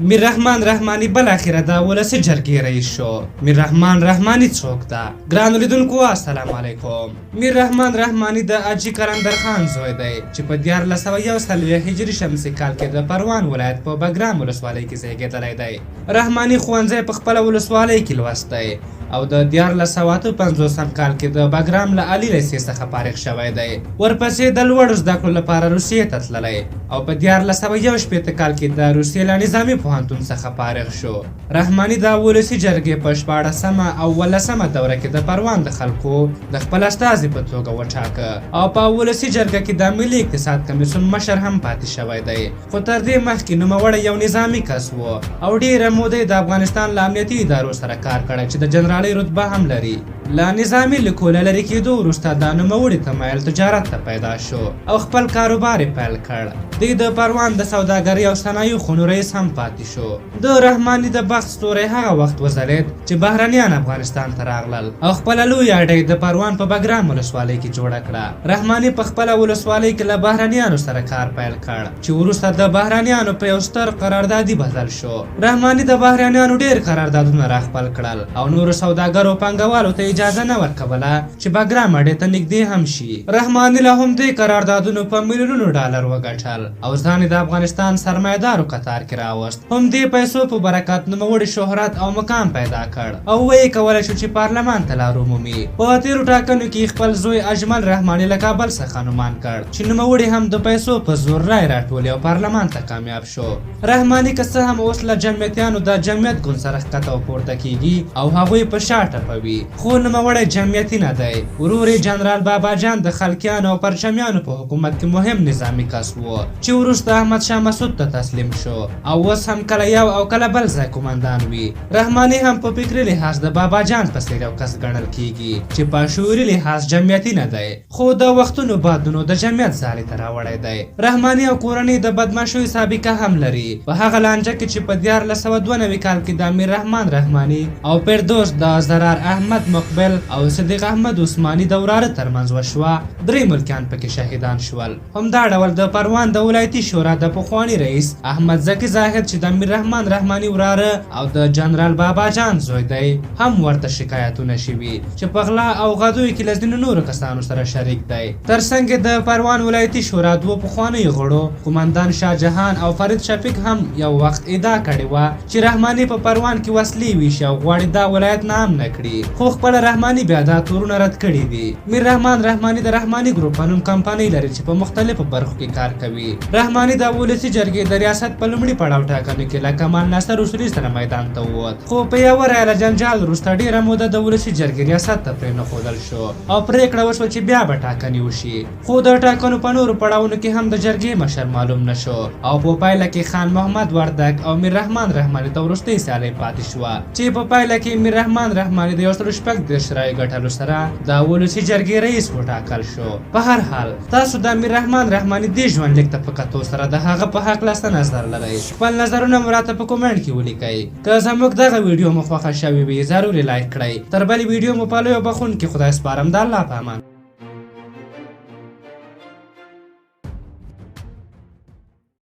میر رحمان رحماني بالاخره د ولسي جرګې رئیس شو. میر رحمان رحماني څوک ده؟ ګرانو لیدونکو السلام علیکم. میر رحمان رحماني د حاجي قلندر خان زوی دی چې په 1441 هجري شمسي کال کې د پروان ولایت په بګرام ولسوالۍ کې زیږېدلی دی. رحماني ښوونځی په خپله ولسوالۍ کې لوستی او د 1458 کال کې د بګرام له عالي لیسې څخه فارغ شوی دی. ورپسې د لوړو زده کړو لپاره روسیې ته تللی او په 1461 کال کې د روسیې له نظامي پوهنتون څخه فارغ شو. رحماني د ولسي جرګې په 14مه او 18مه دوره کې د پروان د خلکو د خپل استازي په توګه وټاکه او په ولسي جرګه کې د ملي اقتصاد کمیسیون مشر هم پاتې شوی دی. خو تر دې مخکې نوموړی یو نظامي کس و او ډېره موده د افغانستان له امنیتي ادارو سره کار کړی چې د جنرالۍ رتبه هم لري. له نظامي لیکو له لرې کېدو وروسته دا نوموړي تمایل تجارت ته پیدا شو او خپل کاروبار یې پیل کړ. دوی د پروان د سوداګرۍ او صنایعو خونو رئیس هم پاتې شو. د رحماني د بخت ستوری هغه وخت وځلید چې بهرنیان افغانستان ته راغلل او خپله لویه اډۍ د پروان په بګرام ولسوالۍ کې جوړه کړه. رحماني په خپله ولسوالۍ کې له بهرنیانو سره کار پیل کړ چې وروسته د بهرنیانو په یو ستر قراردادي بدل شو. رحماني د بهرنیانو ډېر قراردادونه راخپل کړل او نورو سوداګرو پانګوالو ته اجازه نه ورکوله چې بګرام اډې ته نږدې هم شي. رحماني له همدې قراردادونو په میلیونونو ډالر وګټل او ځان د افغانستان سرمایه‌دارو قطار کې راوست. همدې پیسو په برکت نوموړي شهرت او مقام پیدا کړ او ویې کولی شو چې پارلمان ته لار ومومي. په تېرو ټاکنو کې خپل زوی اجمل رحماني له کابل څخه نومان کړ چې نوموړي هم د پیسو په زور رای راټولې او پارلمان ته کامیاب شو. رحماني که څه هم اوس له جمعیتیانو د جمعیت ګوند سره ښکته او پورته کیږي او هغوی په شا ټپوي، خو نوموړی جمعیتي نه دی. ورور یې جنرال بابا جان د خلقیانو او پرچمیانو په حکومت کې مهم نظامي کس و چې وروسته احمد شاه مسعود ته تسلیم شو او اوس هم کله یو او کله بل ځای قومندان وي. رحماني هم په فکري لحاظ د بابا جان په څېر یو کس ګڼل کیږي چې په شعوري لحاظ جمعیتي نه دی، خو د وختونو بادونو د جمعیت ځالې ته راوړی دی. رحماني او کورنۍ د بدماشیو سابقه هم لري. په هغه لانجه کې چې په 1492 کال کې د امیر رحمان رحماني او فردوس د زرار احمد مقبل او صدیق احمد عثماني د وراره ترمنځ وشوه، 3 ملکیان پکې شهیدان شول. همدا ډول د پروان د ولایتي شورا د پخواني رئیس احمد زکي زاهد چې د امیر رحمان رحماني وراره او د جنرال بابا جان زوی دی هم ورته شکایتونه شوي چې په غلا او غدوی کې له ځینو نورو کسانو سره شریک دی. ترڅنګ د پروان ولایتي شورا دوه پخوانیو غړو قومندان شاه جهان او فرید شفیق هم یو وخت ادعا کړې وه چې رحماني په پروان کې وسلې ویشي او غواړي دا ولایت نام نه کړي، خو خپله رحماني بیا دا تورونه رد کړي دي. میر رحمان رحماني د رحماني ګروپ په نوم کمپنۍ لري چې په مختلفو برخو کې کار کوي. رحماني د ولسي جرګې د ریاست په لومړي پړاو ټاکنو کې له کمال ناصر اصولي سره میدان ته ووت، خو په یوه رایه له جنجال وروسته ډېره موده د ولسي جرګې ریاست ته پرېنښودل شو او پرېکړه وشوه چې بیا به ټاکنې وشي. خو د ټاکنو په نورو پړاوونو کې هم د جرګې مشر معلوم نه شو او په پایله کې خان محمد وردک او میر رحمان رحماني ته وروستۍ سیالۍ پاتې شوه چې په پایله کې میر رحمان رحماني د 136 رایې ګټلو سره د ولسي جرګې رئیس وټاکل شو. په هر حال تاسو د میر رحمان رحماني دې ژوندلیک ته په کتو سره د هغه په هکله څه نظر لرئ؟ خپل نظرونه مو راته په کومنټ کې ولیکئ. که زموږ دغه ویډیو مو خوښه شوې وي ضروري لایک کړئ. تر بلې ویډیو مو په لویو بخښونکي خدای سپارم. د الله په امان.